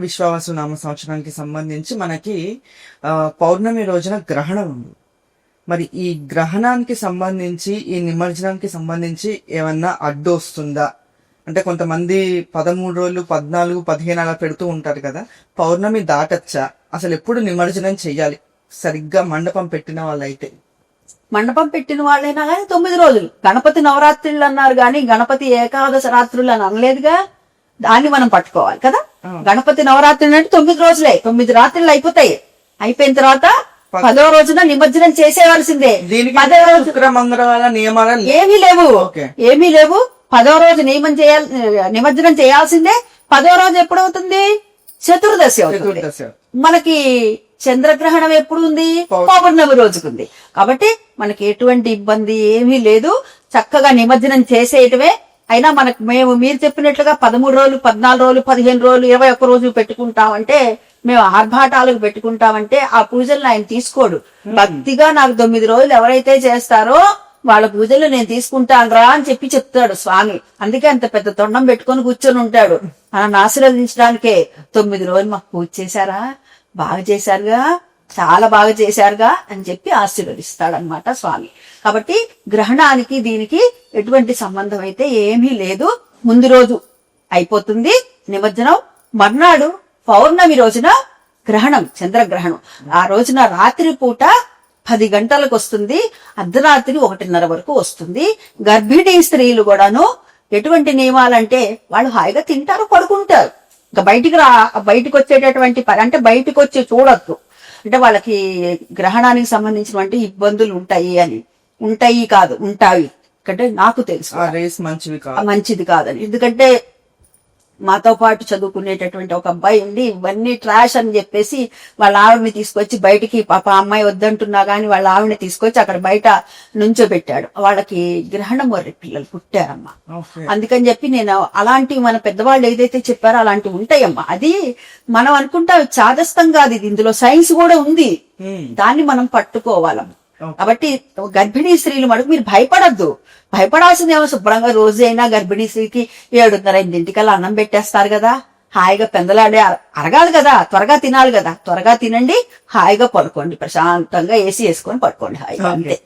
విశ్వావసు నామ సంవత్సరానికి సంబంధించి మనకి పౌర్ణమి రోజున గ్రహణం ఉంది. మరి ఈ గ్రహణానికి సంబంధించి ఈ నిమజ్జనానికి సంబంధించి ఏమన్నా అడ్డు వస్తుందా? అంటే కొంతమంది 13 రోజులు 14, 15 అలా పెడుతూ ఉంటారు కదా, పౌర్ణమి దాటచ్చా? అసలు ఎప్పుడు నిమజ్జనం చెయ్యాలి సరిగ్గా మండపం పెట్టిన వాళ్ళైతే? మండపం పెట్టిన వాళ్ళైనా కానీ 9 రోజులు. గణపతి నవరాత్రులు అన్నారు కానీ గణపతి ఏకాదశ రాత్రులు అని అనలేదుగా. దాన్ని మనం పట్టుకోవాలి కదా. గణపతి నవరాత్రులు అంటే 9 రోజులే, 9 రాత్రులు అయిపోతాయి. అయిపోయిన తర్వాత 10వ రోజున నిమజ్జనం చేసేవలసిందే. 10వ రోజు నియమాలు ఏమీ లేవు. 10వ రోజు నిమజ్జనం చేయాల్సిందే. 10వ రోజు ఎప్పుడవుతుంది? చతుర్దశి అవుతుంది. మనకి చంద్రగ్రహణం ఎప్పుడు ఉంది? పౌర్ణమి రోజుకుంది. కాబట్టి మనకి ఎటువంటి ఇబ్బంది ఏమీ లేదు. చక్కగా నిమజ్జనం చేసేయటమే. అయినా మీరు చెప్పినట్లుగా 13 రోజులు, 14 రోజులు, 15 రోజులు, 21 రోజులు పెట్టుకుంటామంటే, మేము ఆర్భాటాలకు పెట్టుకుంటామంటే ఆ పూజలను ఆయన తీసుకోడు. భక్తిగా నాకు 9 రోజులు ఎవరైతే చేస్తారో వాళ్ళ పూజలు నేను తీసుకుంటాను రా అని చెప్తాడు స్వామి. అందుకే అంత పెద్ద తొండం పెట్టుకొని కూర్చొని ఉంటాడు. నన్ను ఆశీర్వదించడానికే. 9 రోజులు మాకు పూజ చేశారా, బాగా చేశారుగా, చాలా బాగా చేశారుగా అని చెప్పి ఆశీర్వదిస్తాడనమాట స్వామి. కాబట్టి గ్రహణానికి దీనికి ఎటువంటి సంబంధం అయితే ఏమీ లేదు. ముందు రోజు అయిపోతుంది నిమజ్జనం. మర్నాడు పౌర్ణమి రోజున గ్రహణం, చంద్రగ్రహణం. ఆ రోజున రాత్రి పూట 10 గంటలకు వస్తుంది. అర్ధరాత్రి 1:30 వరకు వస్తుంది. గర్భిణీ స్త్రీలు కూడాను ఎటువంటి నియమాలంటే వాళ్ళు హాయిగా తింటారు, పడుకుంటారు. ఇంకా బయటికి వచ్చేటటువంటి అంటే బయటికి వచ్చి చూడొద్దు. అంటే వాళ్ళకి గ్రహణానికి సంబంధించినటువంటి ఇబ్బందులు ఉంటాయి కాదు, ఉంటాయి. అంటే నాకు తెలుసు మంచిది కాదని. ఎందుకంటే మాతో పాటు చదువుకునేటటువంటి ఒక అబ్బాయి ఉండి ఇవన్నీ ట్రాష్ అని చెప్పేసి వాళ్ళ ఆవిడని తీసుకొచ్చి బయటికి, పాప అమ్మాయి వద్దంటున్నా గాని వాళ్ళ ఆవిడని తీసుకొచ్చి అక్కడ బయట నుంచోబెట్టాడు. వాళ్ళకి గ్రహణం వర్రి పిల్లలు పుట్టారమ్మా. అందుకని చెప్పి నేను అలాంటివి మన పెద్దవాళ్ళు ఏదైతే చెప్పారో అలాంటివి ఉంటాయమ్మా. అది మనం అనుకుంటా చాదస్తం కాదు, ఇది ఇందులో సైన్స్ కూడా ఉంది. దాన్ని మనం పట్టుకోవాలమ్మా. కాబట్టి గర్భిణీ స్త్రీలు మటుకు మీరు భయపడద్దు. భయపడాల్సింది ఏమో, శుభ్రంగా రోజు అయినా గర్భిణీ స్త్రీకి 7:30-8 అన్నం పెట్టేస్తారు కదా, హాయిగా పెందలాడే అరగాలి కదా, త్వరగా తినాలి కదా, త్వరగా తినండి, హాయిగా పడుకోండి, ప్రశాంతంగా ఏసీ వేసుకొని పడుకోండి హాయిగా, అంతే.